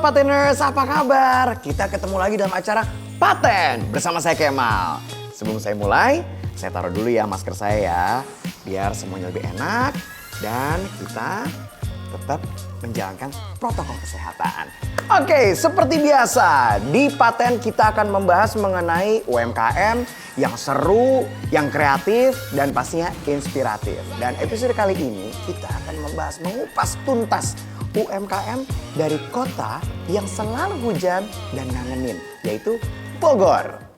Pateners, apa kabar? Kita ketemu lagi dalam acara Paten bersama saya Kemal. Sebelum saya mulai, saya taruh dulu ya masker saya ya, biar semuanya lebih enak dan kita tetap menjalankan protokol kesehatan. Oke, seperti biasa, di Paten kita akan membahas mengenai UMKM yang seru, yang kreatif, dan pastinya inspiratif. Dan episode kali ini kita akan membahas mengupas tuntas UMKM dari kota yang selalu hujan dan ngangenin, yaitu Bogor.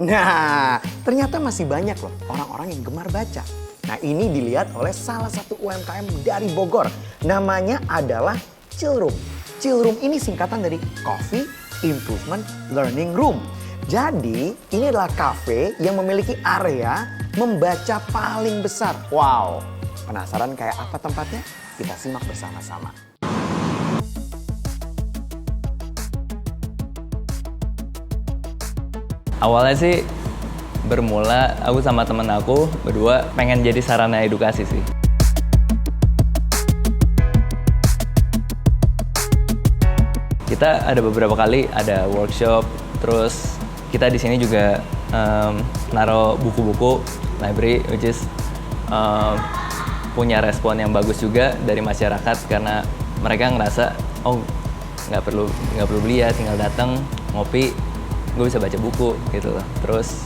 Nah, ternyata masih banyak loh orang-orang yang gemar baca. Nah, ini dilihat oleh salah satu UMKM dari Bogor. Namanya adalah Chillroom. Chillroom ini singkatan dari Coffee Improvement Learning Room. Jadi, ini adalah kafe yang memiliki area membaca paling besar. Wow, penasaran kayak apa tempatnya? Kita simak bersama-sama. Awalnya sih bermula aku sama temen aku berdua pengen jadi sarana edukasi sih. Kita ada beberapa kali ada workshop, terus kita di sini juga naruh buku-buku library, which is punya respon yang bagus juga dari masyarakat karena mereka ngerasa oh nggak perlu beli ya, tinggal datang ngopi. Gue bisa baca buku gitu loh. Terus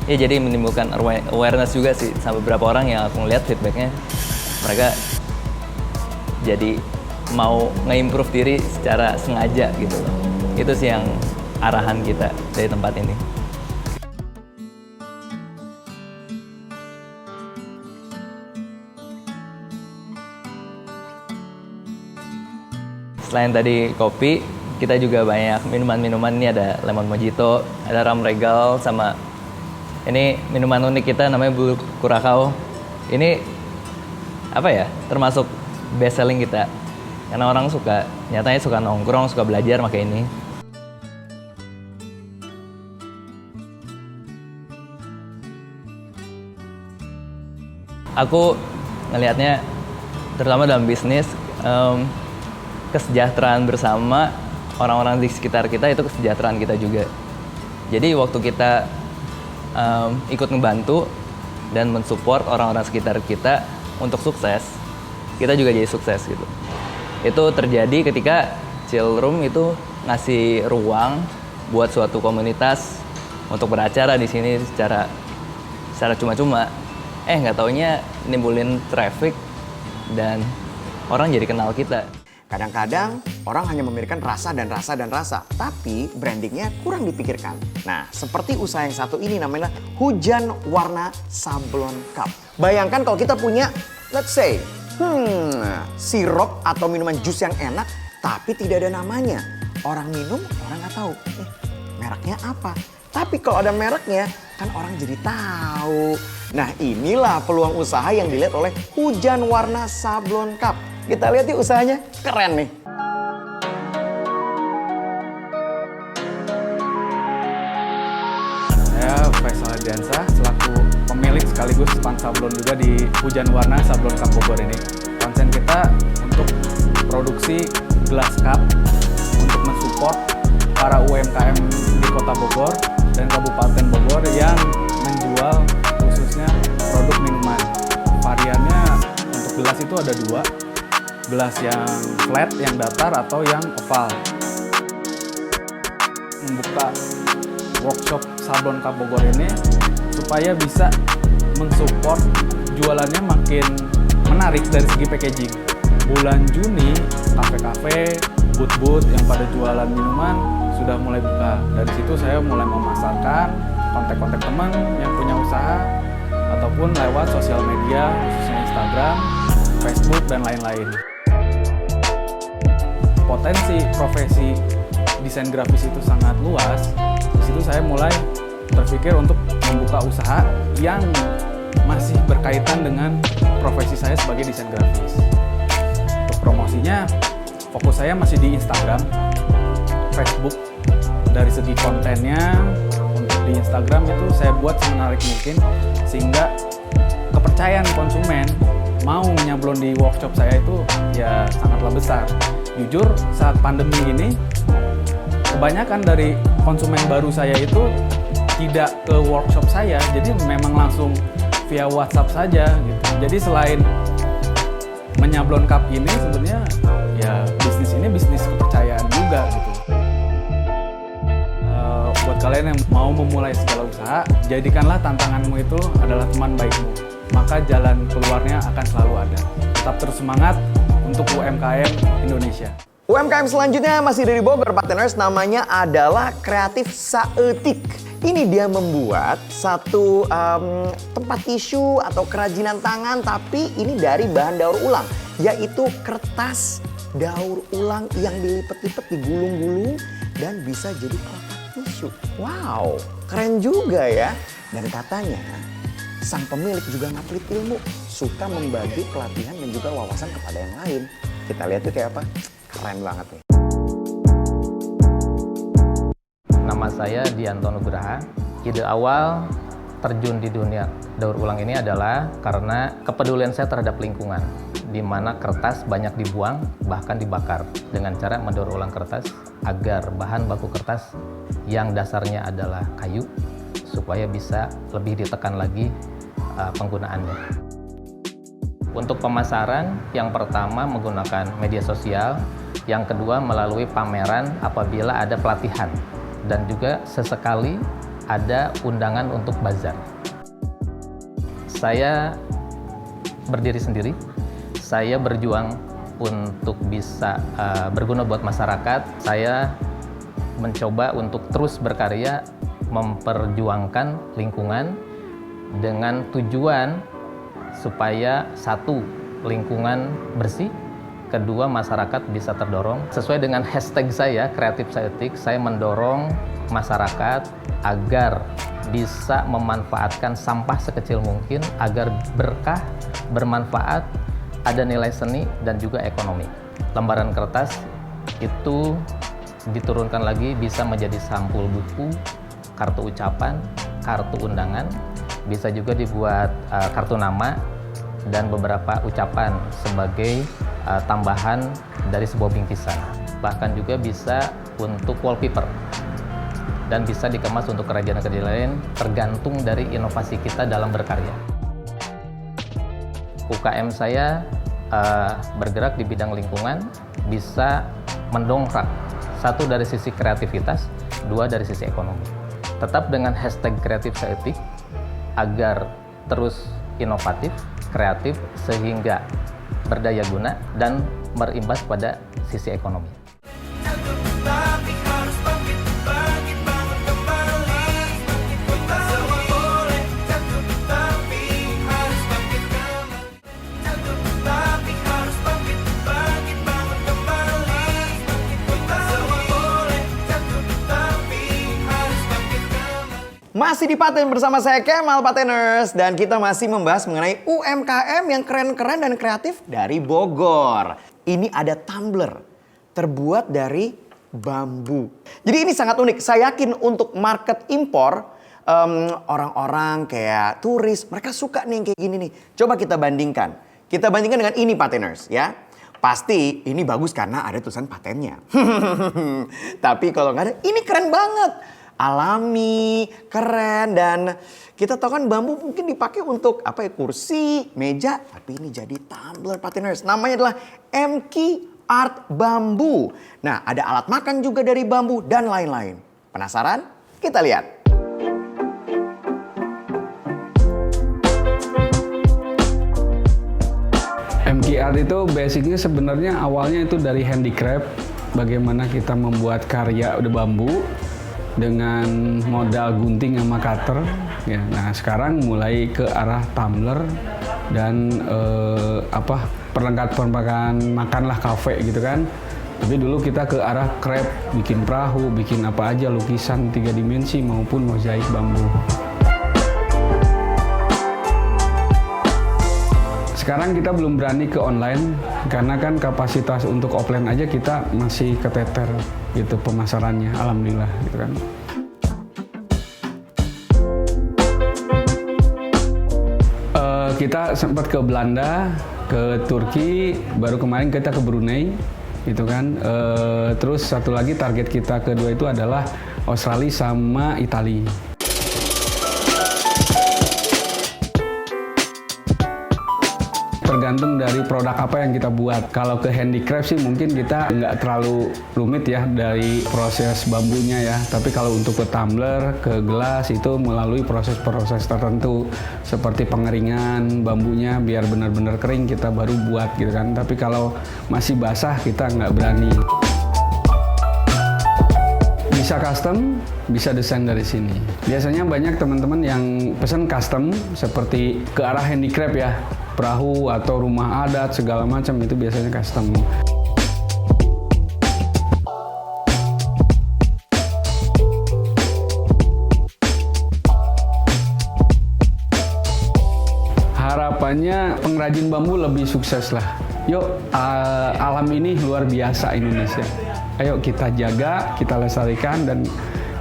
ya jadi menimbulkan awareness juga sih sama beberapa orang yang aku ngeliat feedbacknya, mereka jadi mau nge-improve diri secara sengaja gitu loh. Itu sih yang arahan kita dari tempat ini. Selain tadi kopi, kita juga banyak minuman-minuman. Ini ada lemon mojito, ada rum regal, sama ini minuman unik kita namanya Blue Curacao. Ini apa ya, termasuk best selling kita karena orang nyatanya suka nongkrong, suka belajar pakai ini. Aku ngelihatnya terutama dalam bisnis, kesejahteraan bersama orang-orang di sekitar kita itu kesejahteraan kita juga. Jadi waktu kita ikut ngebantu dan mensupport orang-orang sekitar kita untuk sukses, kita juga jadi sukses gitu. Itu terjadi ketika Chillroom itu ngasih ruang buat suatu komunitas untuk beracara di sini secara cuma-cuma. Nggak taunya nimbulin traffic dan orang jadi kenal kita. Kadang-kadang orang hanya memikirkan rasa, tapi brandingnya kurang dipikirkan. Nah, seperti usaha yang satu ini namanya Hujan Warna Sablon Cup. Bayangkan kalau kita punya, let's say, sirup atau minuman jus yang enak, tapi tidak ada namanya. Orang minum, orang nggak tahu, mereknya apa. Tapi kalau ada mereknya, kan orang jadi tahu. Nah, inilah peluang usaha yang dilihat oleh Hujan Warna Sablon Cup. Kita lihat yuk usahanya, keren nih. Saya Faisal Ardiansyah, selaku pemilik sekaligus Pan Sablon juga di Hujan Warna Sablon Cup Bogor ini. Konsen kita untuk produksi gelas cup untuk mensupport para UMKM di Kota Bogor dan Kabupaten Bogor yang menjual khususnya produk minuman. Variannya untuk gelas itu ada dua. Gelas yang flat, yang datar, atau yang oval. Membuka workshop Sablon Cup Bogor ini supaya bisa mensupport jualannya makin menarik dari segi packaging. Bulan Juni, kafe-kafe, booth-booth yang pada jualan minuman sudah mulai buka. Dari situ saya mulai memasarkan kontak-kontak teman yang punya usaha ataupun lewat sosial media, khususnya Instagram. Facebook, dan lain-lain. Potensi profesi desain grafis itu sangat luas. Di situ saya mulai berpikir untuk membuka usaha yang masih berkaitan dengan profesi saya sebagai desain grafis. Untuk promosinya, fokus saya masih di Instagram, Facebook. Dari segi kontennya, untuk di Instagram itu saya buat semenarik mungkin, sehingga kepercayaan konsumen mau nyablon di workshop saya itu ya sangatlah besar. Jujur, saat pandemi ini, kebanyakan dari konsumen baru saya itu tidak ke workshop saya, jadi memang langsung via WhatsApp saja gitu. Jadi selain menyablon cup ini, sebenarnya ya bisnis ini bisnis kepercayaan juga gitu. Buat kalian yang mau memulai segala usaha, jadikanlah tantanganmu itu adalah teman baikmu. Maka jalan keluarnya akan selalu ada. Tetap terus semangat untuk UMKM Indonesia. UMKM selanjutnya masih dari Bogor, partners. Namanya adalah Kreatif Saeutik. Ini dia membuat satu tempat tisu atau kerajinan tangan, tapi ini dari bahan daur ulang, yaitu kertas daur ulang yang dilipet-lipet, digulung-gulung, dan bisa jadi kotak tisu. Wow, keren juga ya. Dan katanya sang pemilik juga ngaplit ilmu, suka membagi pelatihan dan juga wawasan kepada yang lain. Kita lihat tuh kayak apa, keren banget nih. Nama saya Dianto Nugraha. Ide awal terjun di dunia daur ulang ini adalah karena kepedulian saya terhadap lingkungan, di mana kertas banyak dibuang, bahkan dibakar, dengan cara mendaur ulang kertas agar bahan baku kertas yang dasarnya adalah kayu, supaya bisa lebih ditekan lagi penggunaannya. Untuk pemasaran, yang pertama menggunakan media sosial, yang kedua melalui pameran apabila ada pelatihan, dan juga sesekali ada undangan untuk bazar. Saya berdiri sendiri, saya berjuang untuk bisa berguna buat masyarakat. Saya mencoba untuk terus berkarya, memperjuangkan lingkungan dengan tujuan supaya satu, lingkungan bersih, kedua, masyarakat bisa terdorong. Sesuai dengan hashtag saya, Kreatif Saeutik, saya mendorong masyarakat agar bisa memanfaatkan sampah sekecil mungkin agar berkah, bermanfaat, ada nilai seni dan juga ekonomi. Lembaran kertas itu diturunkan lagi bisa menjadi sampul buku, kartu ucapan, kartu undangan, bisa juga dibuat kartu nama dan beberapa ucapan sebagai tambahan dari sebuah bingkisan. Bahkan juga bisa untuk wallpaper dan bisa dikemas untuk kerajinan-kerajinan lain, tergantung dari inovasi kita dalam berkarya. UKM saya bergerak di bidang lingkungan, bisa mendongkrak, satu dari sisi kreativitas, dua dari sisi ekonomi. Tetap dengan hashtag Kreatif Saeutik agar terus inovatif, kreatif, sehingga berdaya guna dan berimbas pada sisi ekonomi. Masih di Paten bersama saya Kemal Pateners, dan kita masih membahas mengenai UMKM yang keren-keren dan kreatif dari Bogor. Ini ada tumbler terbuat dari bambu. Jadi ini sangat unik. Saya yakin untuk market impor, orang-orang kayak turis, mereka suka nih yang kayak gini nih. Coba kita bandingkan. Kita bandingkan dengan ini Pateners ya. Pasti ini bagus karena ada tulisan patennya. Tapi kalau nggak ada, ini keren banget. Alami, keren, dan kita tahu kan bambu mungkin dipakai untuk apa ya, kursi, meja, tapi ini jadi tumbler Pateners. Namanya adalah MK Art Bambu. Nah, ada alat makan juga dari bambu dan lain-lain. Penasaran? Kita lihat. MK Art itu basicnya sebenarnya awalnya itu dari handicraft, bagaimana kita membuat karya udah bambu dengan modal gunting sama cutter ya. Nah sekarang mulai ke arah tumbler dan perlengkapan makan lah, kafe gitu kan. Tapi dulu kita ke arah krep, bikin perahu, bikin apa aja, lukisan 3 dimensi maupun mozaik bambu. Sekarang kita belum berani ke online karena kan kapasitas untuk offline aja kita masih keteter gitu pemasarannya, alhamdulillah gitu kan. Kita sempat ke Belanda, ke Turki, baru kemarin kita ke Brunei gitu kan. Terus satu lagi target kita kedua itu adalah Australia sama Italia. Tergantung dari produk apa yang kita buat. Kalau ke handicraft sih mungkin kita nggak terlalu rumit ya dari proses bambunya ya. Tapi kalau untuk ke tumbler, ke gelas itu melalui proses-proses tertentu seperti pengeringan bambunya biar benar-benar kering kita baru buat gitu kan. Tapi kalau masih basah kita nggak berani. Bisa custom, bisa desain dari sini. Biasanya banyak teman-teman yang pesan custom seperti ke arah handicraft ya. Perahu atau rumah adat segala macam itu biasanya custom. Harapannya pengrajin bambu lebih sukses lah. Yuk, alam ini luar biasa Indonesia. Ayo kita jaga, kita lestarikan dan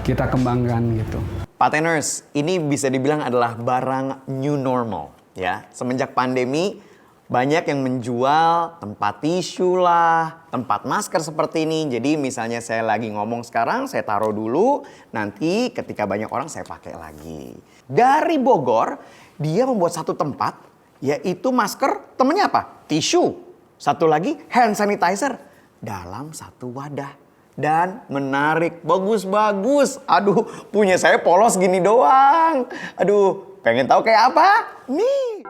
kita kembangkan gitu. Pateners, ini bisa dibilang adalah barang new normal. Ya, semenjak pandemi banyak yang menjual tempat tisu lah, tempat masker seperti ini. Jadi misalnya saya lagi ngomong sekarang, saya taruh dulu, nanti ketika banyak orang saya pakai lagi. Dari Bogor, dia membuat satu tempat, yaitu masker, temennya apa? Tisu. Satu lagi hand sanitizer dalam satu wadah. Dan menarik, bagus-bagus. Aduh, punya saya polos gini doang. Aduh, pengen tahu kayak apa? Nih.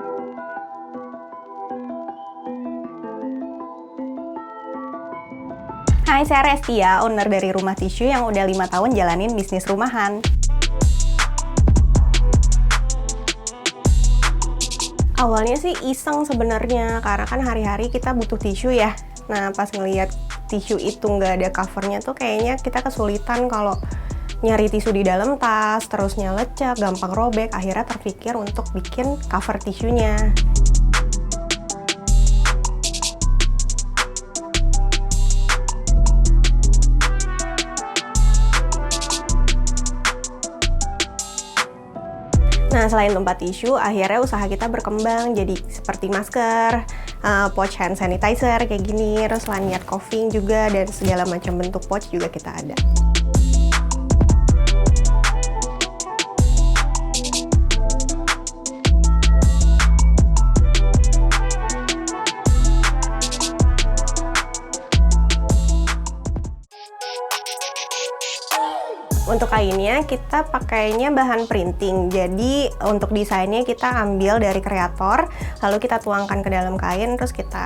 Hai, saya Restia, owner dari Rumah Tisu yang udah 5 tahun jalanin bisnis rumahan. Awalnya sih iseng sebenarnya, karena kan hari-hari kita butuh tisu ya. Nah, pas ngelihat tisu itu nggak ada covernya tuh kayaknya kita kesulitan kalau nyari tisu di dalam tas, terusnya lecek, gampang robek. Akhirnya terpikir untuk bikin cover tisunya. Nah, selain tempat tisu, akhirnya usaha kita berkembang jadi seperti masker, pouch hand sanitizer kayak gini, terus lanyard coughing juga, dan segala macam bentuk pouch juga kita ada. Untuk kainnya kita pakainya bahan printing, jadi untuk desainnya kita ambil dari kreator, lalu kita tuangkan ke dalam kain, terus kita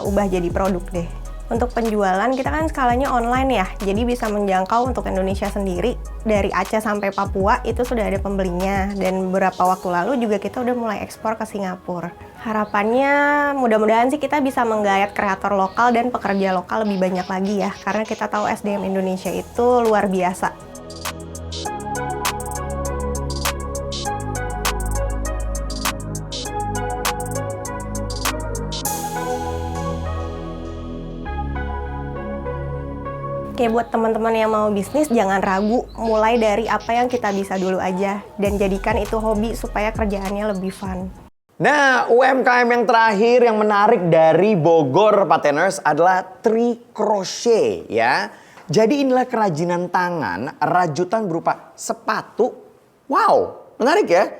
ubah jadi produk deh. Untuk penjualan kita kan skalanya online ya, jadi bisa menjangkau untuk Indonesia sendiri. Dari Aceh sampai Papua itu sudah ada pembelinya, dan beberapa waktu lalu juga kita udah mulai ekspor ke Singapura. Harapannya mudah-mudahan sih kita bisa menggayat kreator lokal dan pekerja lokal lebih banyak lagi ya, karena kita tahu SDM Indonesia itu luar biasa. Kayak buat teman-teman yang mau bisnis, jangan ragu, mulai dari apa yang kita bisa dulu aja, dan jadikan itu hobi supaya kerjaannya lebih fun. Nah, UMKM yang terakhir yang menarik dari Bogor Pateners adalah Tri Crochet ya. Jadi inilah kerajinan tangan, rajutan berupa sepatu. Wow, menarik ya.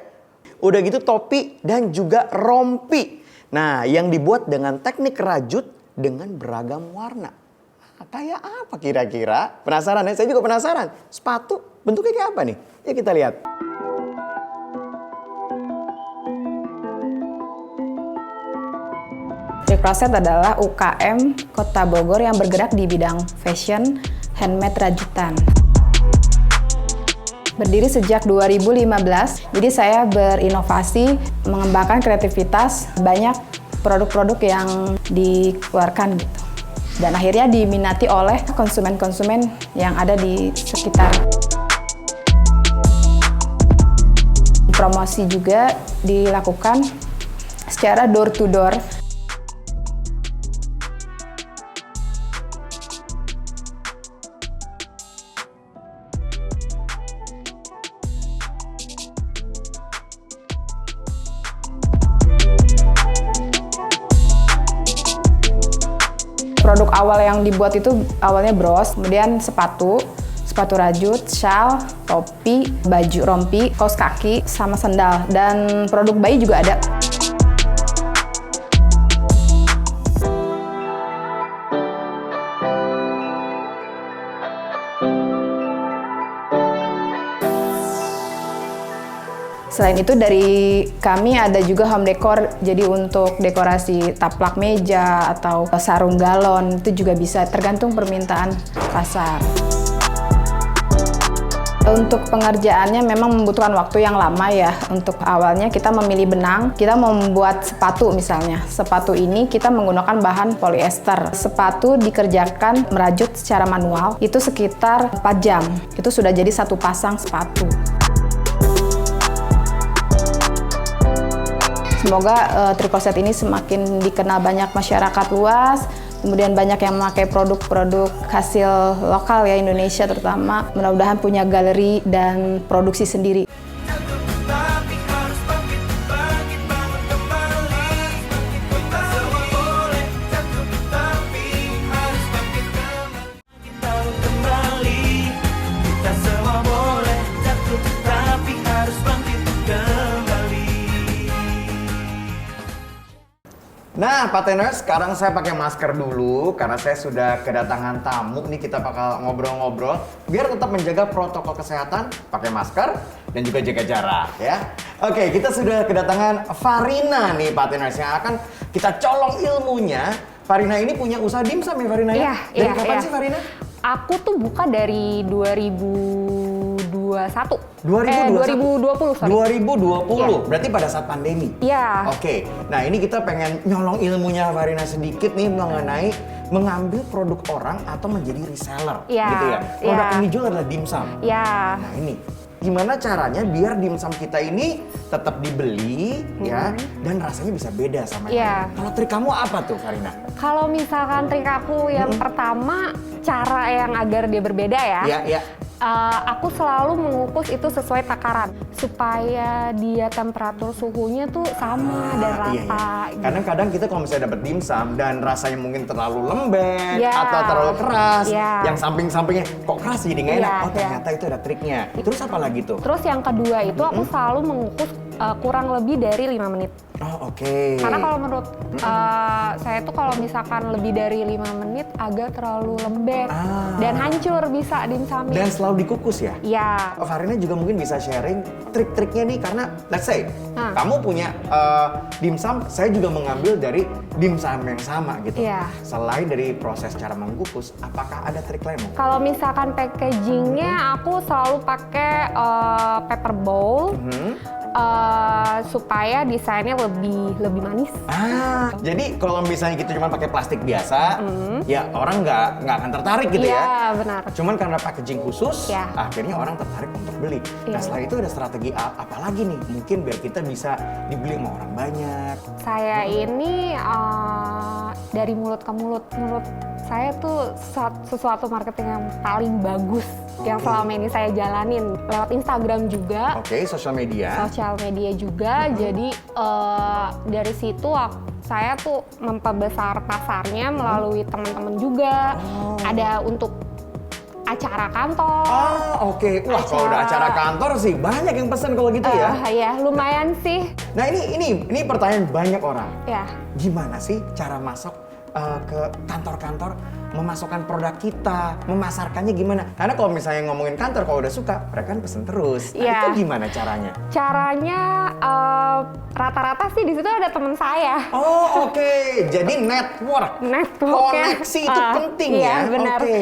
Udah gitu topi dan juga rompi. Nah, yang dibuat dengan teknik rajut dengan beragam warna. Kayak apa kira-kira? Penasaran ya? Saya juga penasaran. Sepatu bentuknya kayak apa nih? Ya kita lihat. Tri Crochet adalah UKM Kota Bogor yang bergerak di bidang fashion, handmade rajutan. Berdiri sejak 2015, jadi saya berinovasi, mengembangkan kreativitas banyak produk-produk yang dikeluarkan gitu. Dan akhirnya diminati oleh konsumen-konsumen yang ada di sekitar. Promosi juga dilakukan secara door to door. Produk awal yang dibuat itu awalnya bros, kemudian sepatu rajut, shawl, topi, baju rompi, kaos kaki, sama sendal. Dan produk bayi juga ada. Selain itu dari kami ada juga home decor, jadi untuk dekorasi taplak meja atau sarung galon itu juga bisa tergantung permintaan pasar. Untuk pengerjaannya memang membutuhkan waktu yang lama ya. Untuk awalnya kita memilih benang, kita membuat sepatu misalnya. Sepatu ini kita menggunakan bahan polyester. Sepatu dikerjakan merajut secara manual, itu sekitar 4 jam. Itu sudah jadi satu pasang sepatu. Semoga Trikoset ini semakin dikenal banyak masyarakat luas, kemudian banyak yang memakai produk-produk hasil lokal ya, Indonesia terutama. Mudah-mudahan punya galeri dan produksi sendiri. Nah, Pateners, sekarang saya pakai masker dulu karena saya sudah kedatangan tamu. Nih kita bakal ngobrol-ngobrol biar tetap menjaga protokol kesehatan, pakai masker dan juga jaga jarak ya. Oke, kita sudah kedatangan Farina nih Pateners yang akan kita colong ilmunya. Farina ini punya usaha dimsum ya Farina ya? Dari kapan sih Farina? Aku tuh buka dari 2021. 2020, sorry. 2020, berarti pada saat pandemi? Iya. Oke, nah ini kita pengen nyolong ilmunya Farina sedikit nih mengenai mengambil produk orang atau menjadi reseller gitu ya. Produk yang dijual adalah dimsum. Iya. Nah ini, gimana caranya biar dimsum kita ini tetap dibeli ya dan rasanya bisa beda sama yang lain. Kalau trik kamu apa tuh Farina? Kalau misalkan trik aku yang pertama, cara yang agar dia berbeda ya. Iya. Aku selalu mengukus itu sesuai takaran supaya dia temperatur suhunya tuh sama dan rata. Iya. Karena kadang kita kalau misalnya dapat dimsum dan rasanya mungkin terlalu lembek atau terlalu keras, yang samping-sampingnya kok keras jadi nggak enak. Oh ternyata itu ada triknya. Terus apa lagi tuh? Terus yang kedua itu aku selalu mengukus kurang lebih dari 5 menit. Oh oke. Karena kalau menurut saya tuh kalau misalkan lebih dari 5 menit agak terlalu lembek dan hancur bisa dimsumnya. Dan selalu dikukus ya? Iya. Farina juga mungkin bisa sharing trik-triknya nih karena let's say kamu punya dimsum, saya juga mengambil dari dimsum yang sama gitu. Iya. Selain dari proses cara mengukus, apakah ada trik lain? Kalau misalkan packagingnya aku selalu pakai paper bowl. Supaya desainnya lebih manis. Jadi kalau misalnya kita cuma pakai plastik biasa, ya orang nggak akan tertarik gitu ya. Iya, benar. Cuman karena packaging khusus, Ya. akhirnya orang tertarik untuk beli. Nah setelah itu ada strategi apa lagi nih? Mungkin biar kita bisa dibeli sama orang banyak. Saya ini dari mulut ke mulut. Menurut saya tuh sesuatu marketing yang paling bagus yang selama ini saya jalanin lewat Instagram juga. Oke, sosial media. Sosial media juga. Jadi dari situ saya tuh memperbesar pasarnya melalui teman-teman juga. Ada untuk acara kantor. Oke. Wah, kalau udah acara kantor sih banyak yang pesen kalau gitu ya. Ya, lumayan sih. Nah, ini pertanyaan banyak orang. Ya. Gimana sih cara masuk ke kantor-kantor memasukkan produk kita, memasarkannya gimana? Karena kalau misalnya ngomongin kantor, kalau udah suka, mereka kan pesen terus. Nah, itu gimana caranya? Caranya rata-rata sih di situ ada teman saya. Oh, oke. Jadi network. Koneksi itu penting ya. Benar. Oke.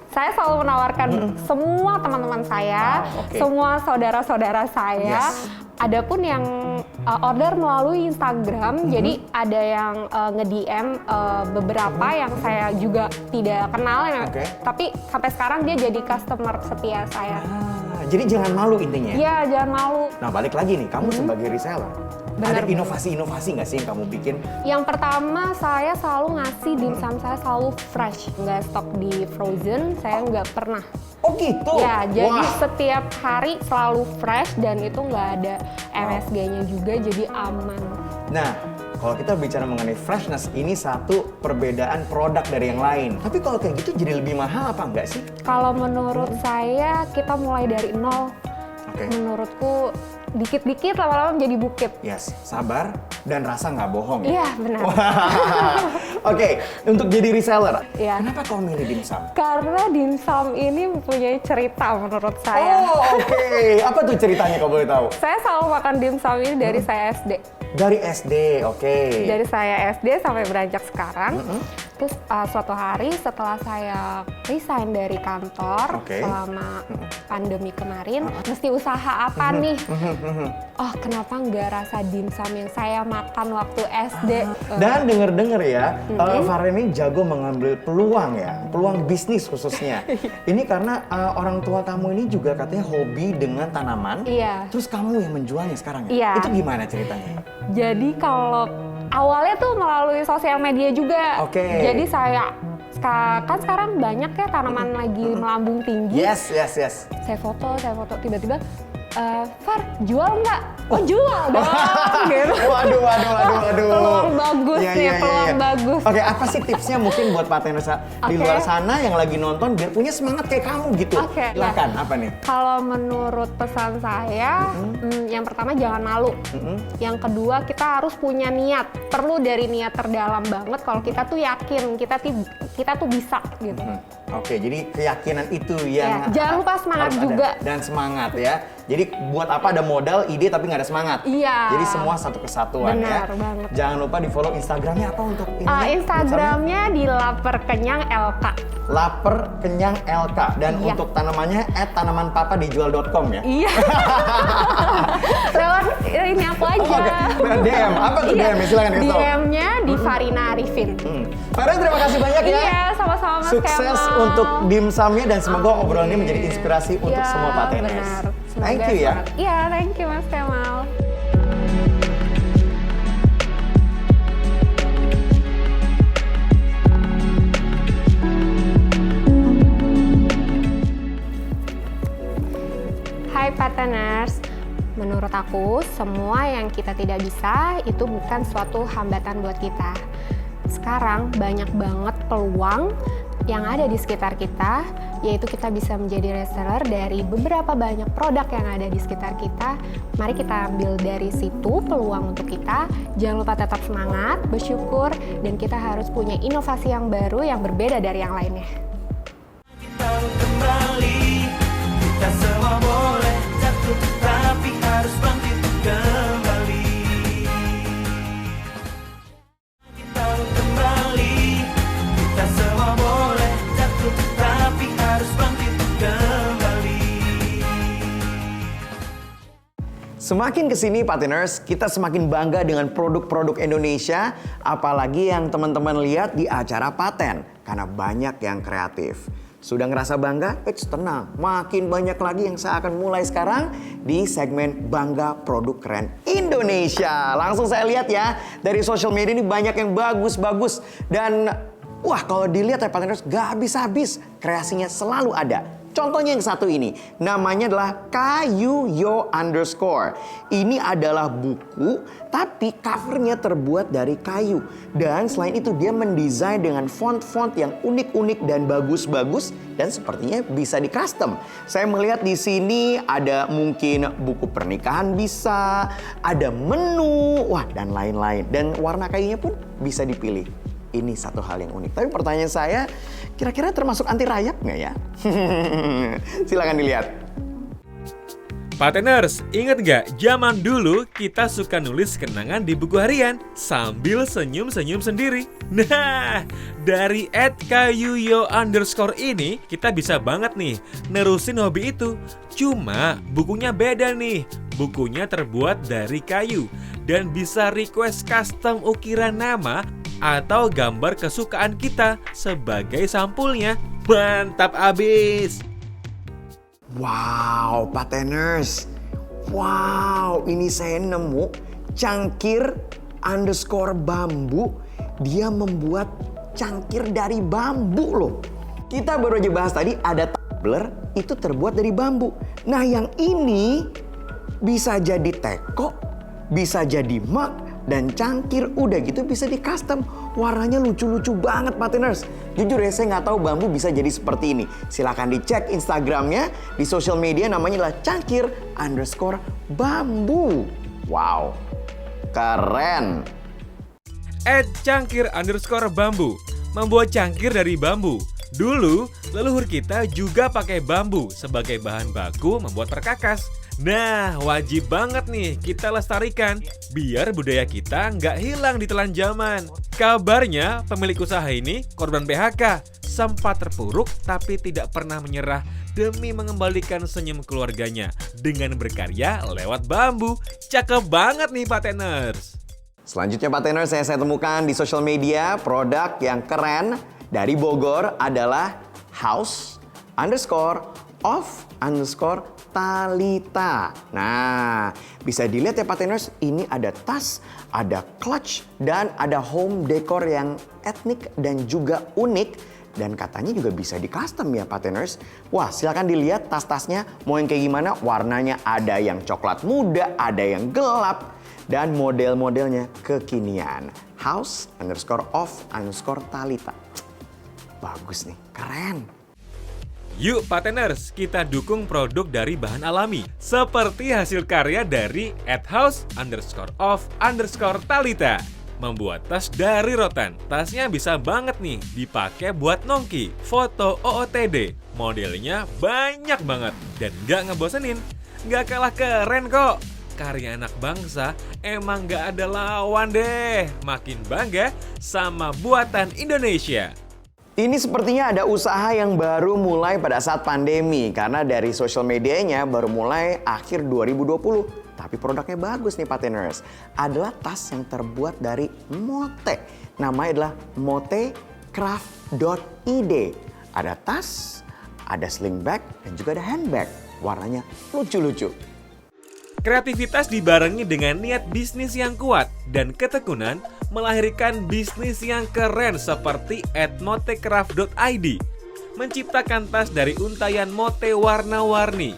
Saya selalu menawarkan semua teman-teman saya, semua saudara-saudara saya. Adapun yang order melalui Instagram. Jadi ada yang nge-DM beberapa yang saya juga tidak kenal, tapi sampai sekarang dia jadi customer setia saya. Jadi jangan malu intinya. Iya, jangan malu. Nah balik lagi nih, kamu sebagai reseller, ada inovasi-inovasi nggak sih yang kamu bikin? Yang pertama, saya selalu ngasih dimsum saya selalu fresh, nggak stok di frozen, saya nggak pernah. Oh gitu? Ya, jadi setiap hari selalu fresh dan itu nggak ada MSG-nya juga, jadi aman. Nah, kalau kita bicara mengenai freshness, ini satu perbedaan produk dari yang lain. Tapi kalau kayak gitu jadi lebih mahal apa enggak sih? Kalau menurut saya, kita mulai dari nol. Oke. Menurutku dikit-dikit lama-lama menjadi bukit. Yes, sabar dan rasa nggak bohong. Iya, benar. Oke, untuk jadi reseller, Iya. kenapa kau milih dimsum? Karena dimsum ini mempunyai cerita menurut saya. Oh, oke. Apa tuh ceritanya kalau boleh tahu? Saya selalu makan dimsum ini dari saya SD. Dari SD, oke. Dari saya SD sampai beranjak sekarang. Terus suatu hari setelah saya resign dari kantor selama pandemi kemarin, mesti usaha apa nih? Oh, kenapa nggak rasa dimsum yang saya makan waktu SD? Dan denger-denger ya, Farah ini jago mengambil peluang ya, peluang bisnis khususnya. Ini karena orang tua kamu ini juga katanya hobi dengan tanaman. Iya. Terus kamu yang menjualnya sekarang ya? Iya. Itu gimana ceritanya? Jadi kalau awalnya tuh melalui sosial media juga. Oke. Jadi saya kan sekarang banyak ya tanaman lagi melambung tinggi. Yes. Saya foto, tiba-tiba Far, jual nggak? Oh, jual dong, gitu. Waduh. Peluang bagus Iya. peluang bagus. Oke, apa sih tipsnya mungkin buat partner di luar sana yang lagi nonton biar punya semangat kayak kamu gitu? Oke, Silakan, apa nih? Kalau menurut pesan saya, yang pertama jangan malu. Yang kedua, kita harus punya niat. Perlu dari niat terdalam banget kalau kita tuh yakin kita tuh bisa gitu. Oke, jadi keyakinan itu yang jangan lupa semangat harus ada. juga. Dan semangat ya. Jadi buat apa ada modal, ide tapi nggak ada semangat. Iya. Jadi semua satu kesatuan ya. Benar banget. Jangan lupa di follow Instagramnya apa untuk ini? Instagramnya di Lapar Kenyang LK. Lapar Kenyang LK. Dan Iya. untuk tanamannya @tanamanpapa.dijual.com ya. Iya. Lewat ini aku aja. Oke, DM. Apa tuh DM? Silakan kasih tahu. DM-nya di Farina Arifin. Farah, terima kasih banyak ya. Iya, sama-sama Mas Sukses Kemal. untuk dimsumnya dan semoga obrolannya menjadi inspirasi untuk Iya, semua partners. benar. Semoga Thank you ya. semangat. Iya, thank you Mas Kemal. Hai partners, menurut aku semua yang kita tidak bisa itu bukan suatu hambatan buat kita. Sekarang banyak banget peluang yang ada di sekitar kita, yaitu kita bisa menjadi reseller dari beberapa banyak produk yang ada di sekitar kita. Mari kita ambil dari situ peluang untuk kita. Jangan lupa tetap semangat, bersyukur, dan kita harus punya inovasi yang baru yang berbeda dari yang lainnya. Kembali, kita semua boleh jatuh, tapi harus bangkit kembali. Kita kembali, kita semua boleh jatuh, tapi harus bangkit kembali. Semakin kesini partners, kita semakin bangga dengan produk-produk Indonesia, apalagi yang teman-teman lihat di acara paten, karena banyak yang kreatif. Sudah ngerasa bangga? Tenang, makin banyak lagi yang saya akan mulai sekarang di segmen Bangga Produk Keren Indonesia. Langsung saya lihat ya, dari social media ini banyak yang bagus-bagus. Dan wah, kalau dilihat ya partners, gak habis-habis, kreasinya selalu ada. Contohnya yang satu ini, namanya adalah Kayuyo _. Ini adalah buku, tapi covernya terbuat dari kayu. Dan selain itu dia mendesain dengan font-font yang unik-unik dan bagus-bagus. Dan sepertinya bisa di custom. Saya melihat di sini ada mungkin buku pernikahan bisa, ada menu, wah dan lain-lain. Dan warna kayunya pun bisa dipilih. Ini satu hal yang unik. Tapi pertanyaan saya, kira-kira termasuk anti rayap nggak ya? Silakan dilihat. Partners, ingat nggak zaman dulu kita suka nulis kenangan di buku harian sambil senyum-senyum sendiri? Nah, dari @kayuyo_ ini kita bisa banget nih nerusin hobi itu. Cuma bukunya beda nih. Bukunya terbuat dari kayu dan bisa request custom ukiran nama atau gambar kesukaan kita sebagai sampulnya. Mantap abis! Wow, pateners. Wow, ini saya nemu cangkir underscore bambu. Dia membuat cangkir dari bambu loh. Kita baru aja bahas tadi ada tumbler itu terbuat dari bambu. Nah yang ini bisa jadi teko, bisa jadi mug, dan cangkir udah gitu bisa di custom. Warnanya lucu-lucu banget pateners. Jujur ya saya nggak tahu bambu bisa jadi seperti ini. Silahkan dicek Instagramnya di social media namanya adalah cangkir underscore bambu. Wow, keren. @cangkir underscore bambu membuat cangkir dari bambu. Dulu leluhur kita juga pakai bambu sebagai bahan baku membuat perkakas. Nah, wajib banget nih kita lestarikan biar budaya kita nggak hilang ditelan zaman. Kabarnya pemilik usaha ini korban PHK, sempat terpuruk tapi tidak pernah menyerah demi mengembalikan senyum keluarganya dengan berkarya lewat bambu. Cakep banget nih pateners. Selanjutnya pateners saya temukan di social media produk yang keren dari Bogor adalah house underscore of underscore Talita. Nah, bisa dilihat ya pateners, ini ada tas, ada clutch, dan ada home decor yang etnik dan juga unik. Dan katanya juga bisa di custom ya pateners. Wah, silakan dilihat tas-tasnya mau yang kayak gimana. Warnanya ada yang coklat muda, ada yang gelap, dan model-modelnya kekinian. House underscore of underscore Talita. Bagus nih, keren. Yuk pateners, kita dukung produk dari bahan alami seperti hasil karya dari @house underscore of underscore Talita. Membuat tas dari rotan. Tasnya bisa banget nih dipakai buat nongki, foto OOTD. Modelnya banyak banget dan nggak ngebosenin. Nggak kalah keren kok. Karya anak bangsa emang nggak ada lawan deh. Makin bangga sama buatan Indonesia. Ini sepertinya ada usaha yang baru mulai pada saat pandemi karena dari social medianya baru mulai akhir 2020. Tapi produknya bagus nih pateners. Adalah tas yang terbuat dari mote. Namanya adalah motecraft.id. Ada tas, ada sling bag, dan juga ada handbag. Warnanya lucu-lucu. Kreativitas dibarengi dengan niat bisnis yang kuat dan ketekunan melahirkan bisnis yang keren seperti @motecraft.id. Menciptakan tas dari untayan mote warna-warni.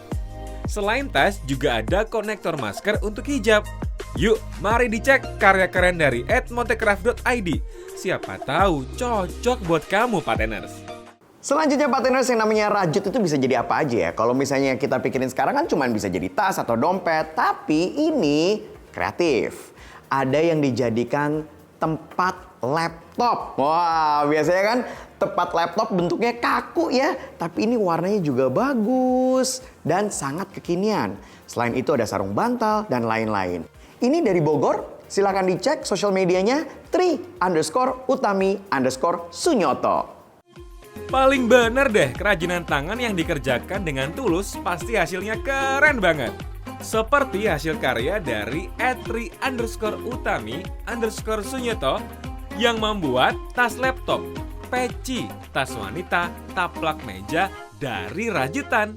Selain tas, juga ada konektor masker untuk hijab. Yuk, mari dicek karya keren dari @motecraft.id. Siapa tahu cocok buat kamu pateners. Selanjutnya pateners yang namanya rajut itu bisa jadi apa aja ya. Kalau misalnya kita pikirin sekarang kan cuma bisa jadi tas atau dompet. Tapi ini kreatif. Ada yang dijadikan tempat laptop. Wah, biasanya kan tempat laptop bentuknya kaku ya. Tapi ini warnanya juga bagus dan sangat kekinian. Selain itu ada sarung bantal dan lain-lain. Ini dari Bogor. Silahkan dicek sosial medianya tri_utami_sunyoto. Paling bener deh, kerajinan tangan yang dikerjakan dengan tulus pasti hasilnya keren banget. Seperti hasil karya dari @tri_utami_sunyoto yang membuat tas laptop, peci, tas wanita, taplak meja dari rajutan.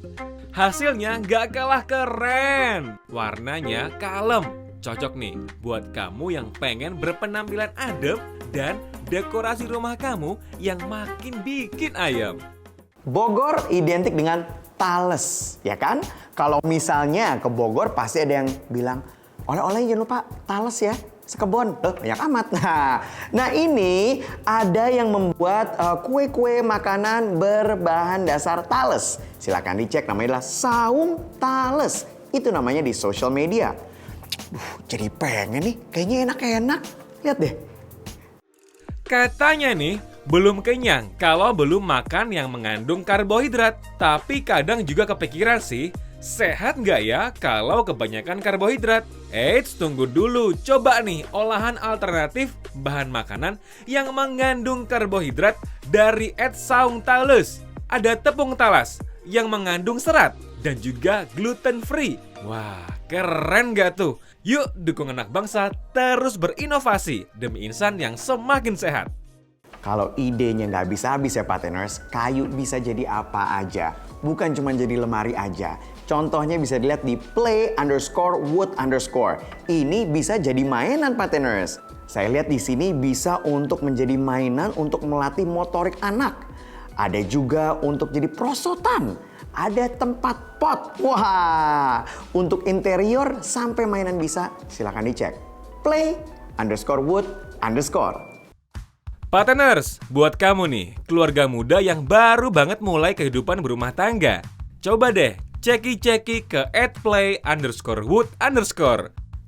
Hasilnya nggak kalah keren. Warnanya kalem. Cocok nih buat kamu yang pengen berpenampilan adem dan dekorasi rumah kamu yang makin bikin ayem. Bogor identik dengan Thales, ya kan? Kalau misalnya ke Bogor pasti ada yang bilang, oleh-oleh jangan lupa Thales ya, sekebon. Banyak amat. Nah ini ada yang membuat kue-kue makanan berbahan dasar Thales. Silakan dicek, namanya adalah saung Thales. Itu namanya di social media. Jadi pengen nih, kayaknya enak-enak. Lihat deh. Katanya nih, belum kenyang kalau belum makan yang mengandung karbohidrat. Tapi kadang juga kepikiran sih, sehat nggak ya kalau kebanyakan karbohidrat? Eits, tunggu dulu. Coba nih olahan alternatif bahan makanan yang mengandung karbohidrat dari @saung Thales. Ada tepung talas yang mengandung serat dan juga gluten free. Wah, Keren gak tuh? Yuk dukung anak bangsa terus berinovasi demi insan yang semakin sehat. Kalau idenya nggak bisa habis ya Pateners, kayu bisa jadi apa aja. Bukan cuma jadi lemari aja. Contohnya bisa dilihat di play_wood_. Ini bisa jadi mainan Pateners. Saya lihat di sini bisa untuk menjadi mainan untuk melatih motorik anak. Ada juga untuk jadi prosotan. Ada tempat pot. Wah, untuk interior sampai mainan bisa, silakan dicek. play_wood_. Pateners, buat kamu nih, keluarga muda yang baru banget mulai kehidupan berumah tangga. Coba deh, ceki-ceki ke @play_wood_.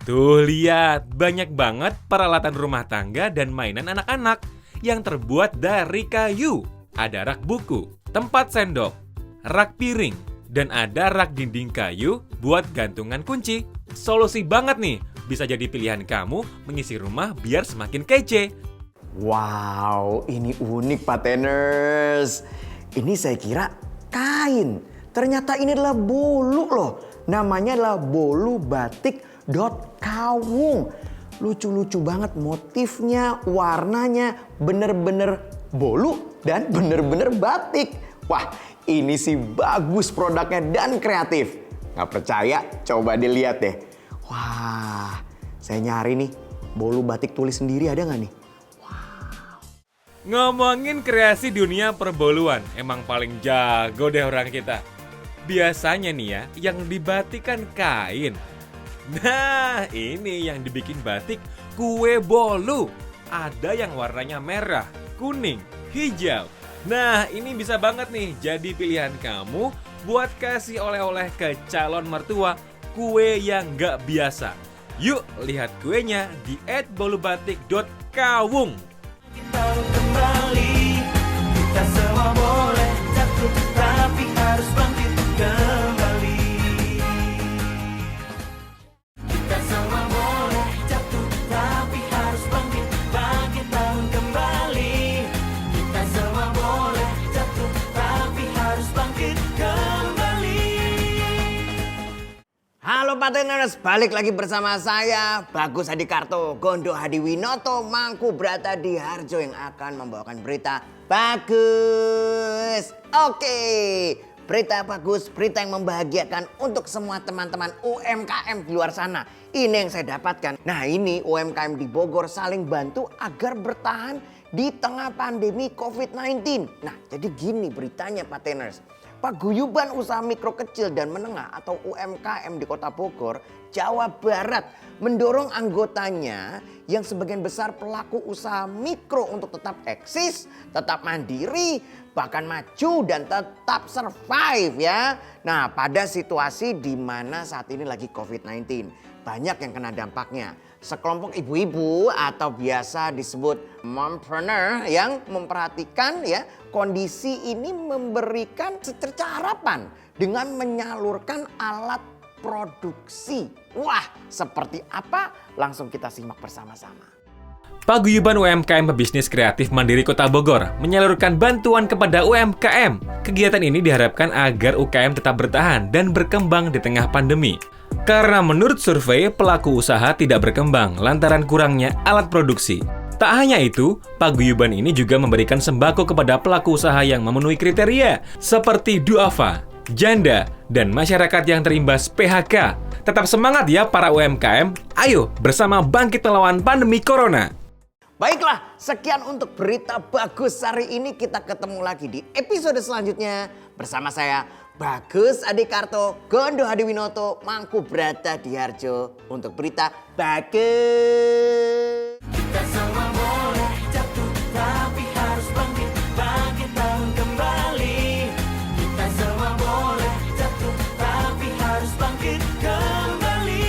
Tuh lihat, banyak banget peralatan rumah tangga dan mainan anak-anak yang terbuat dari kayu. Ada rak buku, tempat sendok, rak piring, dan ada rak dinding kayu buat gantungan kunci. Solusi banget nih, bisa jadi pilihan kamu mengisi rumah biar semakin kece. Wow, ini unik Pateners. Ini saya kira kain. Ternyata ini adalah bolu loh. Namanya adalah bolu batik kawung. Lucu-lucu banget motifnya, warnanya bener-bener bolu dan bener-bener batik. Wah, ini sih bagus produknya dan kreatif. Nggak percaya? Coba dilihat deh. Wah, saya nyari nih bolu batik tulis sendiri ada nggak nih? Ngomongin kreasi dunia perboluan, emang paling jago deh orang kita. Biasanya nih ya, yang dibatik kan kain. Nah, ini yang dibikin batik kue bolu. Ada yang warnanya merah, kuning, hijau. Nah, ini bisa banget nih jadi pilihan kamu buat kasih oleh-oleh ke calon mertua kue yang nggak biasa. Yuk lihat kuenya di @bolubatik.kawung. Kita kembali, kita semua boleh jatuh, tapi harus bangkit kembali. Kita semua boleh jatuh, tapi harus bangkit tahun kembali. Kita semua boleh jatuh, tapi harus bangkit kembali. Halo Pateners, balik lagi bersama saya Bagus Hadikarto, Gondo Hadiwinoto, Mangku Brata di Harjo yang akan membawakan berita bagus. Oke, berita bagus, berita yang membahagiakan untuk semua teman-teman UMKM di luar sana. Ini yang saya dapatkan. Nah, ini UMKM di Bogor saling bantu agar bertahan di tengah pandemi COVID-19. Nah, jadi gini beritanya Pateners. Paguyuban Usaha Mikro Kecil dan Menengah atau UMKM di Kota Bogor, Jawa Barat mendorong anggotanya yang sebagian besar pelaku usaha mikro untuk tetap eksis, tetap mandiri, bahkan maju dan tetap survive ya. Nah, pada situasi di mana saat ini lagi COVID-19, banyak yang kena dampaknya. Sekelompok ibu-ibu atau biasa disebut mompreneur yang memperhatikan ya kondisi ini memberikan secerca harapan dengan menyalurkan alat produksi. Wah, seperti apa? Langsung kita simak bersama-sama. Paguyuban UMKM Pebisnis Kreatif Mandiri Kota Bogor menyalurkan bantuan kepada UMKM. Kegiatan ini diharapkan agar UKM tetap bertahan dan berkembang di tengah pandemi. Karena menurut survei, pelaku usaha tidak berkembang lantaran kurangnya alat produksi. Tak hanya itu, paguyuban ini juga memberikan sembako kepada pelaku usaha yang memenuhi kriteria, seperti duafa, janda, dan masyarakat yang terimbas PHK. Tetap semangat ya para UMKM, ayo bersama bangkit melawan pandemi Corona. Baiklah, sekian untuk berita bagus hari ini. Kita ketemu lagi di episode selanjutnya bersama saya Bagus Hadikarto, Gondo Hadiwinoto, Mangku Brata di Harjo untuk berita bagus. Kita semua boleh jatuh, tapi harus bangkit tahun kembali. Kita semua boleh jatuh, tapi harus bangkit kembali.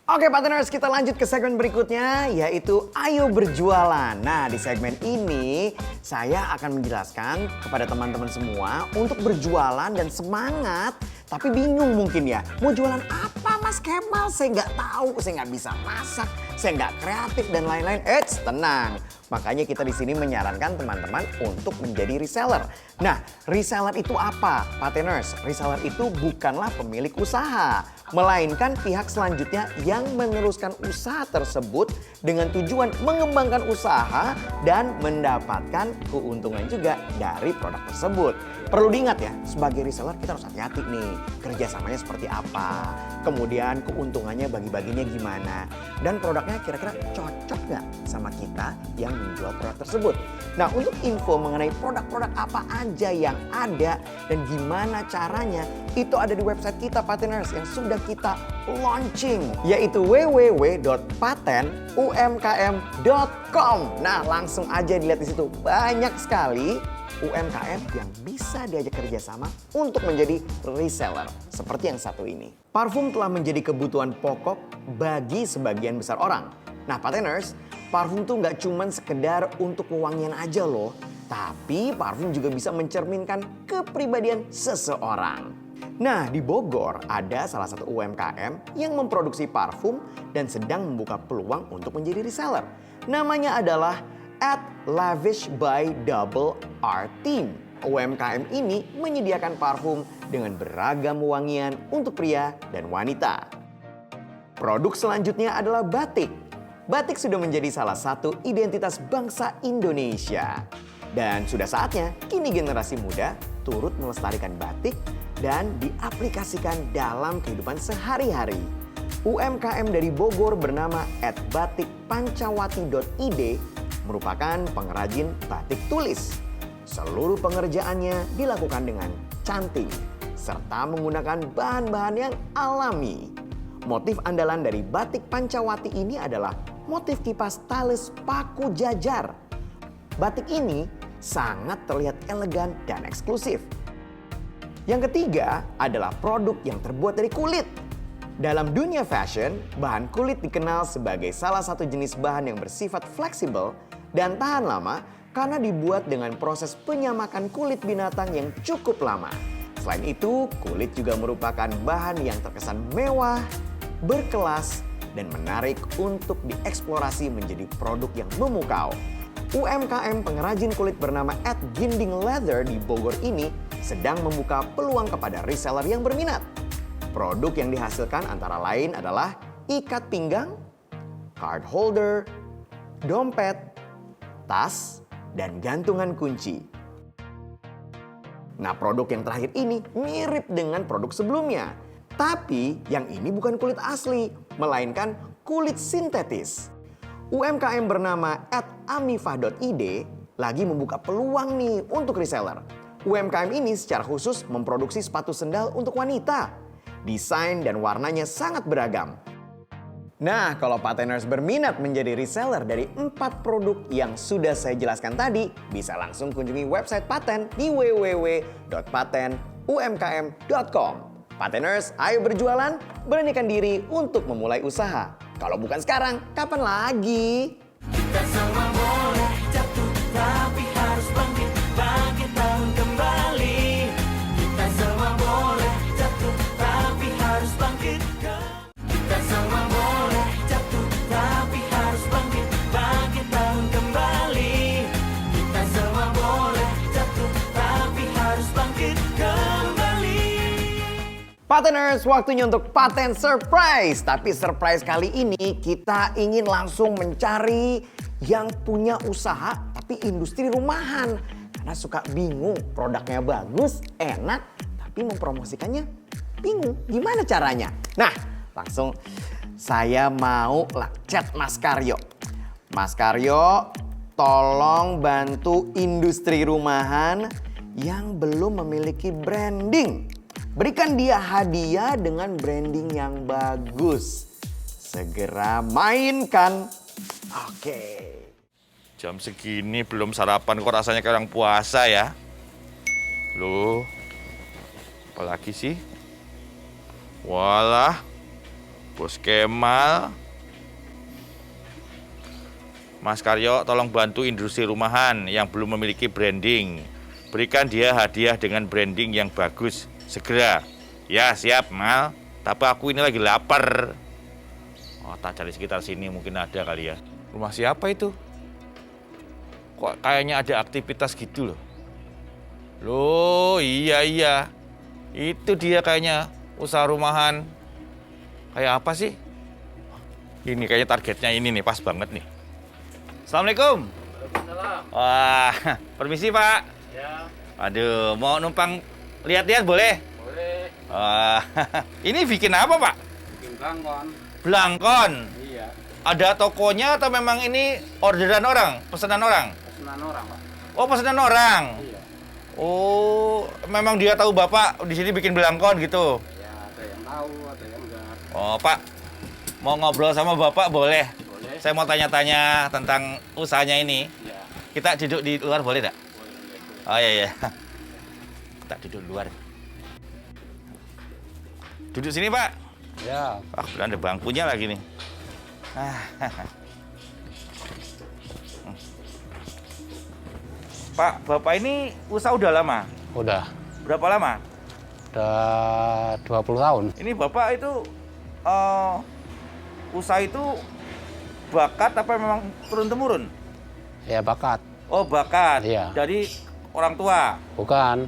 Oke Pateners, kita lanjut ke segmen berikutnya yaitu Ayo Berjualan. Nah, di segmen ini saya akan menjelaskan kepada teman-teman semua untuk berjualan dan semangat tapi bingung mungkin ya. Mau jualan apa Mas Kemal? Saya nggak tahu, saya nggak bisa masak, saya nggak kreatif dan lain-lain. Tenang. Makanya kita di sini menyarankan teman-teman untuk menjadi reseller. Nah, reseller itu apa, Pateners? Reseller itu bukanlah pemilik usaha, melainkan pihak selanjutnya yang meneruskan usaha tersebut dengan tujuan mengembangkan usaha dan mendapatkan keuntungan juga dari produk tersebut. Perlu diingat ya, sebagai reseller kita harus hati-hati nih, kerjasamanya seperti apa, kemudian keuntungannya bagi-baginya gimana, dan produknya kira-kira cocok nggak sama kita yang menjual produk tersebut. Nah, untuk info mengenai produk-produk apa aja yang ada dan gimana caranya, itu ada di website kita Pateners yang sudah kita launching, yaitu www.patenumkm.com. Nah, langsung aja dilihat di situ, banyak sekali UMKM yang bisa diajak kerjasama untuk menjadi reseller seperti yang satu ini. Parfum telah menjadi kebutuhan pokok bagi sebagian besar orang. Nah, Pateners, parfum tuh nggak cuman sekedar untuk wewangian aja loh, tapi parfum juga bisa mencerminkan kepribadian seseorang. Nah, di Bogor ada salah satu UMKM yang memproduksi parfum dan sedang membuka peluang untuk menjadi reseller. Namanya adalah At Lavish by Double R Team. UMKM ini menyediakan parfum dengan beragam wangian untuk pria dan wanita. Produk selanjutnya adalah batik. Batik sudah menjadi salah satu identitas bangsa Indonesia. Dan sudah saatnya kini generasi muda turut melestarikan batik dan diaplikasikan dalam kehidupan sehari-hari. UMKM dari Bogor bernama @batikpancawati.id merupakan pengrajin batik tulis. Seluruh pengerjaannya dilakukan dengan cantik serta menggunakan bahan-bahan yang alami. Motif andalan dari batik Pancawati ini adalah motif kipas talis paku jajar. Batik ini sangat terlihat elegan dan eksklusif. Yang ketiga adalah produk yang terbuat dari kulit. Dalam dunia fashion, bahan kulit dikenal sebagai salah satu jenis bahan yang bersifat fleksibel dan tahan lama karena dibuat dengan proses penyamakan kulit binatang yang cukup lama. Selain itu, kulit juga merupakan bahan yang terkesan mewah, berkelas, dan menarik untuk dieksplorasi menjadi produk yang memukau. UMKM pengrajin kulit bernama @Ginding Leather di Bogor ini sedang membuka peluang kepada reseller yang berminat. Produk yang dihasilkan antara lain adalah ikat pinggang, card holder, dompet, tas, dan gantungan kunci. Nah, produk yang terakhir ini mirip dengan produk sebelumnya. Tapi yang ini bukan kulit asli, melainkan kulit sintetis. UMKM bernama @amifah.id lagi membuka peluang nih untuk reseller. UMKM ini secara khusus memproduksi sepatu sendal untuk wanita. Desain dan warnanya sangat beragam. Nah, kalau Pateners berminat menjadi reseller dari 4 produk yang sudah saya jelaskan tadi, bisa langsung kunjungi website Paten di www.patenumkm.com. Pateners, ayo berjualan, beranikan diri untuk memulai usaha. Kalau bukan sekarang, kapan lagi? Kita semua boleh jatuh, tapi harus bangkit, bangkit bangun kembali. Kita semua boleh jatuh, tapi harus bangkit. Kita semua boleh jatuh, tapi harus bangkit, bangkit bangun kembali. Kita semua boleh jatuh, tapi harus bangkit kembali. Pateners, waktunya untuk Paten Surprise. Tapi surprise kali ini kita ingin langsung mencari yang punya usaha tapi industri rumahan. Karena suka bingung, produknya bagus, enak, tapi mempromosikannya bingung. Gimana caranya? Nah, langsung saya mau chat Mas Karyo. Mas Karyo, tolong bantu industri rumahan yang belum memiliki branding. Berikan dia hadiah dengan branding yang bagus. Segera mainkan. Oke. Jam segini belum sarapan kok rasanya kayak orang puasa ya. Loh, apalagi sih? Walah, Bos Kemal. Mas Karyo, tolong bantu industri rumahan yang belum memiliki branding. Berikan dia hadiah dengan branding yang bagus. Segera. Ya, siap, Mal. Tapi aku ini lagi lapar. Oh, tak cari sekitar sini mungkin ada kali ya. Rumah siapa itu? kok kayaknya ada aktivitas gitu loh. Loh, iya. Itu dia kayaknya usaha rumahan. Kayak apa sih? Ini kayaknya targetnya ini nih, pas banget nih. Assalamualaikum. Wah, permisi Pak. Ya, Aduh, mau numpang lihat-lihat boleh? boleh. Wah, ini bikin apa Pak? Bikin belangkon. Belangkon. Iya, Ada tokonya atau memang ini orderan orang, pesanan orang? pesanan orang, Pak. Oh, pesanan orang. Iya. Oh, memang dia tahu Bapak di sini bikin belangkon gitu. Ya, ada yang tahu, ada yang enggak. Oh, Pak. Mau ngobrol sama Bapak boleh? Boleh. Saya mau tanya-tanya tentang usahanya ini. Ya, Kita duduk di luar boleh tak? boleh. Oh iya. Kita duduk di luar. Duduk sini, Pak. Ya, Beneran ada bangkunya lagi nih. Pak, Bapak ini usaha udah lama? Udah Berapa lama? 20 tahun. Ini Bapak itu usaha itu bakat apa memang turun-temurun? Ya bakat, Oh, bakat. Iya. Dari orang tua. bukan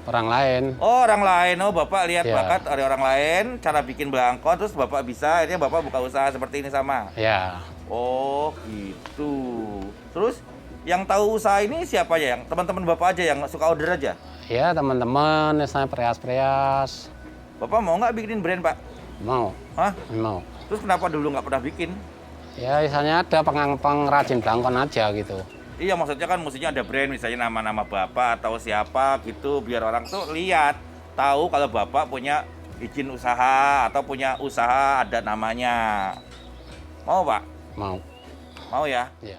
orang lain. Oh, orang lain. Oh, Bapak lihat Iya. bakat dari orang lain, cara bikin belangkon, terus Bapak bisa, akhirnya Bapak buka usaha seperti ini sama. Ya, Oh, gitu. Terus yang tahu usaha ini siapa aja? Yang teman-teman Bapak aja yang suka order aja? ya teman-teman, misalnya perias-perias. Bapak mau nggak bikinin brand, Pak? Mau, Hah? mau. Terus kenapa dulu nggak pernah bikin? Ya misalnya ada pengrajin belangkon aja gitu. Iya, maksudnya kan mestinya ada brand, misalnya nama-nama Bapak atau siapa gitu, biar orang tuh lihat, tahu kalau Bapak punya izin usaha atau punya usaha ada namanya. Mau, Pak? Mau, Mau ya? ya.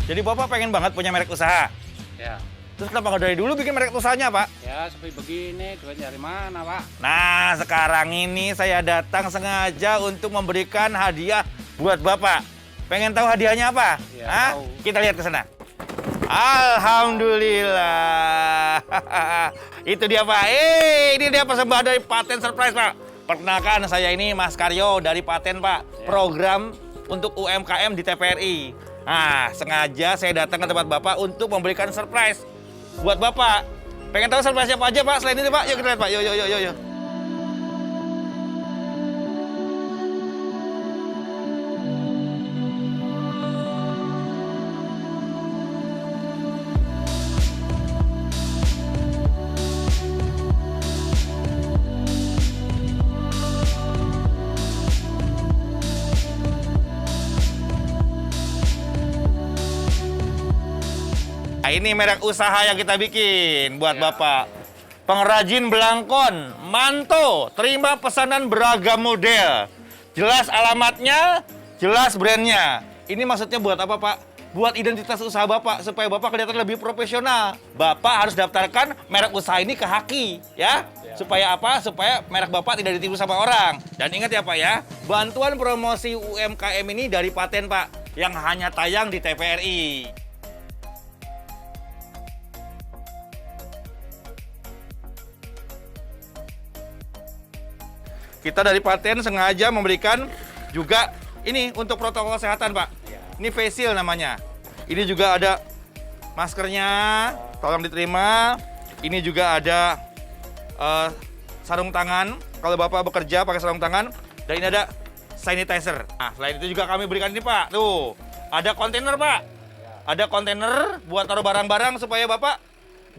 Jadi Bapak pengen banget punya merek usaha. Ya, Terus kenapa nggak dari dulu bikin merek usahanya, Pak? ya seperti begini, duit dari mana, Pak? Nah, sekarang ini saya datang sengaja untuk memberikan hadiah buat Bapak. Pengen tahu hadiahnya apa? Iya, Hah? tahu. Kita lihat ke sana. Alhamdulillah. Itu dia, Pak. Ini dia persembahan dari Paten Surprise, Pak. Perkenalkan, saya ini Mas Karyo dari Paten, Pak. Program untuk UMKM di TVRI. Nah, sengaja saya datang ke tempat Bapak untuk memberikan surprise buat Bapak. Pengen tahu surprise apa aja, Pak? Selain ini, Pak. Yuk kita lihat, Pak. Yuk. Nah, ini merek usaha yang kita bikin buat Bapak. Pengrajin belangkon, manto, terima pesanan beragam model. Jelas alamatnya, jelas brandnya. Ini maksudnya buat apa, Pak? Buat identitas usaha Bapak, supaya Bapak kelihatan lebih profesional. Bapak harus daftarkan merek usaha ini ke Haki, ya? Supaya apa? Supaya merek Bapak tidak ditiru sama orang. Dan ingat ya, Pak ya, bantuan promosi UMKM ini dari Paten, Pak, yang hanya tayang di TVRI. Kita dari Paten sengaja memberikan juga ini untuk protokol kesehatan, Pak. Ini face shield namanya. Ini juga ada maskernya, tolong diterima. Ini juga ada sarung tangan. Kalau Bapak bekerja pakai sarung tangan. Dan ini ada sanitizer. Nah, selain itu juga kami berikan ini, Pak. Tuh, ada kontainer, Pak. Ada kontainer buat taruh barang-barang supaya Bapak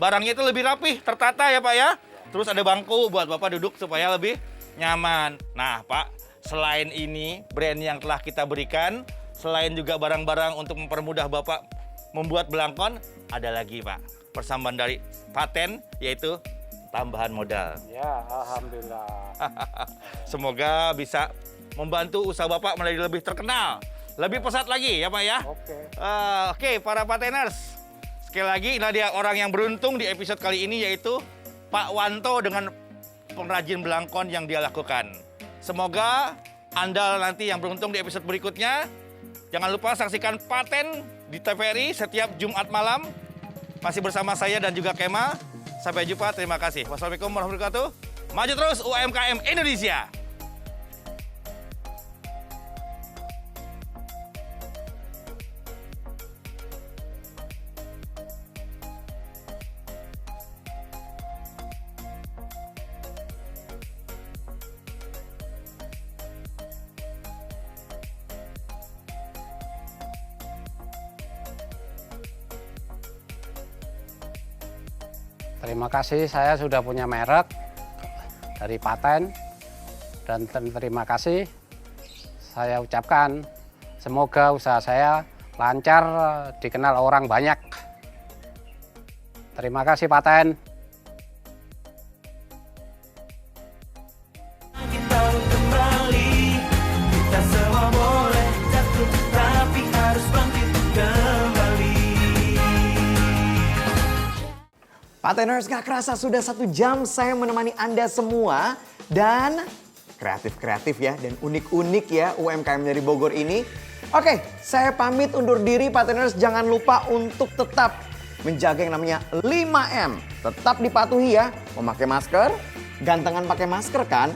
barangnya itu lebih rapih, tertata ya, Pak ya. Terus ada bangku buat Bapak duduk supaya lebih nyaman. Nah, Pak, selain ini brand yang telah kita berikan, selain juga barang-barang untuk mempermudah Bapak membuat belangkon, ada lagi, Pak, persembahan dari Paten, yaitu tambahan modal. Ya, alhamdulillah. Semoga bisa membantu usaha Bapak menjadi lebih terkenal, lebih pesat lagi ya Pak ya. Oke, para pateners. Sekali lagi, ini dia orang yang beruntung di episode kali ini, yaitu Pak Wanto dengan pengrajin belangkon yang dia lakukan. Semoga Anda nanti yang beruntung di episode berikutnya. Jangan lupa saksikan Paten di TVRI setiap Jumat malam. Masih bersama saya dan juga Kemal. Sampai jumpa, terima kasih. Wassalamualaikum warahmatullahi wabarakatuh. Maju terus UMKM Indonesia. Terima kasih, saya sudah punya merek dari Paten, dan terima kasih saya ucapkan semoga usaha saya lancar, dikenal orang banyak. Terima kasih Paten. Kita kembali, kita semua boleh jatuh, tapi harus bangkit kembali. Pateners, gak kerasa sudah 1 jam saya menemani Anda semua. Dan kreatif-kreatif ya dan unik-unik ya UMKM dari Bogor ini. Oke, saya pamit undur diri Pateners. Jangan lupa untuk tetap menjaga yang namanya 5M. Tetap dipatuhi ya, memakai masker, gantengan pakai masker kan.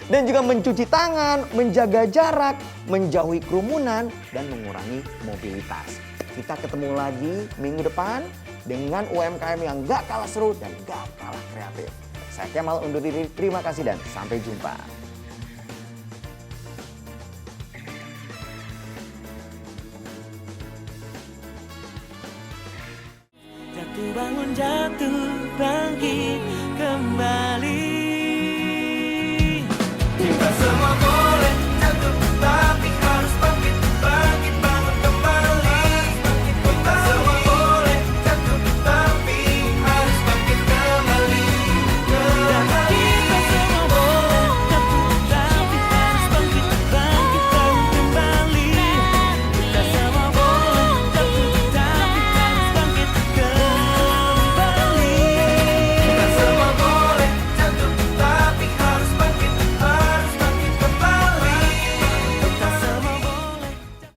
Dan juga mencuci tangan, menjaga jarak, menjauhi kerumunan, dan mengurangi mobilitas. Kita ketemu lagi minggu depan dengan UMKM yang gak kalah seru dan gak kalah kreatif. Saya Kemal undur diri, terima kasih dan sampai jumpa. Jatuh bangun, jatuh bangkit,